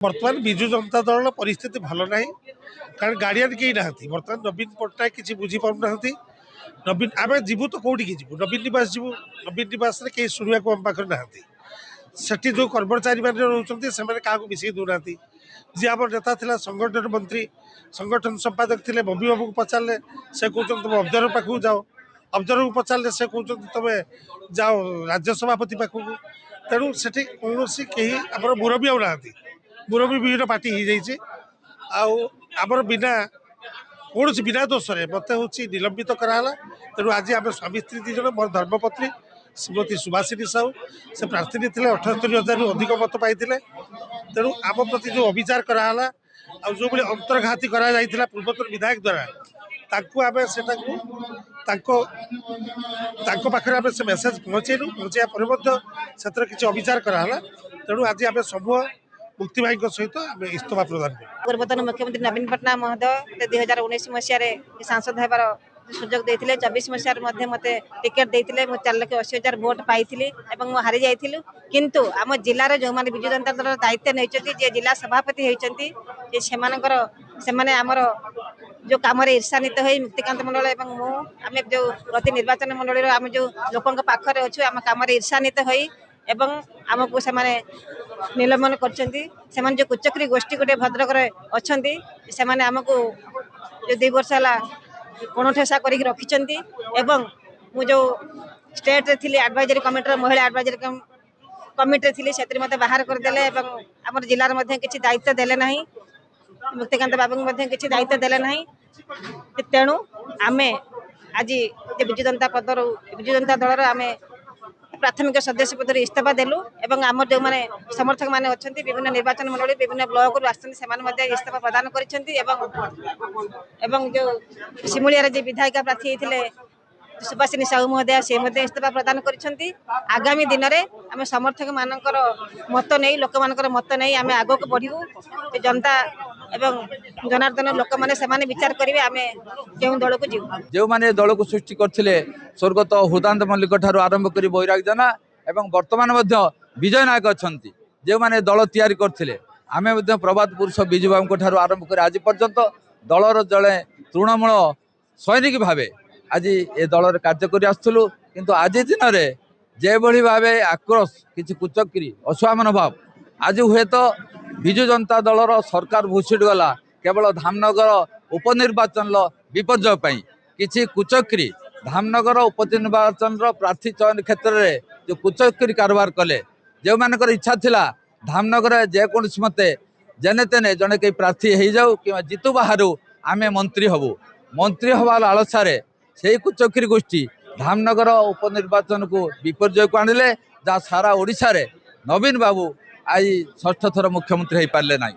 बर्तमान विजु जनता दल परिस्थिति भल ना कारण गार्डियन कहीं ना बर्तमान नवीन पट्टनायक किसी बुझी पाना नवीन आम जीवु तो कौटी की जीवु नवीन निवास जीवु नवीन निवास कहीं शुणा आम पाखे ना सेठी जो कर्मचारी मैंने रोचे से क्या मिसई दौना जी आम नेता था संगठन मंत्री संगठन संपादक थे बबी बाबू को पचारे से कहते तुम ऑब्जर्वर पाखक जाओ ऑब्जर्वर को पचारे से कहते तुम जाओ राज्य सभापति पाखक तेणु से कौन कहीं आम मुरबी आना मुरबी विभिन्न पार्टी हो जाइए आमर बिना कौन बिना दोष मत हूँ निलंबित कराला तेणु आज आम स्वामी स्त्री दिज मोर धर्मपत्नी श्रीमती सुभाषिनी साहू से प्रार्थी थे 78,000 अधिक मत पाई तेणु आम प्रति जो अविचार कराला आ जो भाई अंतर्घाती करा पूर्वतन विधायक द्वारा पाखे आम से मेसेज पहुँचेलु पहुँचा से किसी अविचार कराला तेणु आज आम समूह मुक्ति भाई सहित इस्तीफा प्रदान पूर्वतन मुख्यमंत्री नवीन पट्टनायक महोदय 2019 मसीह सांसद होबार सुजोग देते 24 मसीह मत टिकेट देते 4,80,000 भोट पाई हारी जाइलु किंतु आम जिलार जो मैंने विजु जनता दल दायित्व नहीं जिला सभापति होती से आमर जो कम ईर्षान्वित हो मुक्तिकांत मंडल और आम जो प्रति निर्वाचन मंडल आम जो लोकों पाखे अच्छु आम कम ईर्षान्वित हो एवं आमको से निलंबन कर जो कुचक्री गोष्ठी गोटे भद्रक अच्छा से आमको जो 2 वर्ष है कोणठेसा कर रखिंट एवं मु जो स्टेट रे थी एडवाइजरी कमिटी महिला एडवाइजरी कमिटी थी से मत बाहर करदे आम जिलार किसी दायित्व देले ना मुक्तिकांत बाबू किसी दायित्व देले ना तेणु आम आज विजु जनता दल आम प्राथमिक सदस्य पद इस्तीफा देलु एवं आम जो मैंने समर्थक मैंने अच्छा विभिन्न निर्वाचन मंडल विभिन्न ब्लॉक इस्तीफा प्रदान कर जो सिमुलिया जो विधायिका प्रार्थी होते सुभाषिनी साहू महोदया से इस्तीफा प्रदान कर आगामी दिन में आम समर्थक मानकर मत नहीं लोक मान मत नहीं आम आग को बढ़ू जनता एवं जनार्दन लोक मैंने विचार करेंगे आम क्यों दल को जीव जो मैंने दल को सृष्टि करते स्वर्गत हुदांत मल्लिक ठार आरंभ कर बैराग जना एवं वर्तमान विजय नायक अच्छा जो मैंने दल तैयारी करते आम प्रभात पुरुष विजु बाबू ठार आरंभ कर आज पर्यंत दलर जड़े तृणमूल सैनिक भाव आज ए दल कार्य कर आसलु किंतु आज दिन में जेभली भाव आक्रोश किसी कुचक्री अछुआ मनोभाव आज हुए तो विजु जनता दलर सरकार भूषिट गला केवल धामनगर उपनिर्वाचन विपर्यय किसी कुचक्री धामनगर उपनिर्वाचन प्रार्थी चयन क्षेत्र में जो कुचक्री कारबार कले जो मानकर इच्छा थिला धामनगर जेकोसी मते जेने तेने जड़े कहीं प्रार्थी हो जाऊ कि जितु बाहर आम मंत्री हबू मंत्री हवा लालसारे से कुचक्री गोष्ठी धामनगर उपनिर्वाचन को विपर्यय को आनिले जहाँ सारा ओडिशा रे नवीन बाबू आज 6ठ थर मुख्यमंत्री हो पारे ना।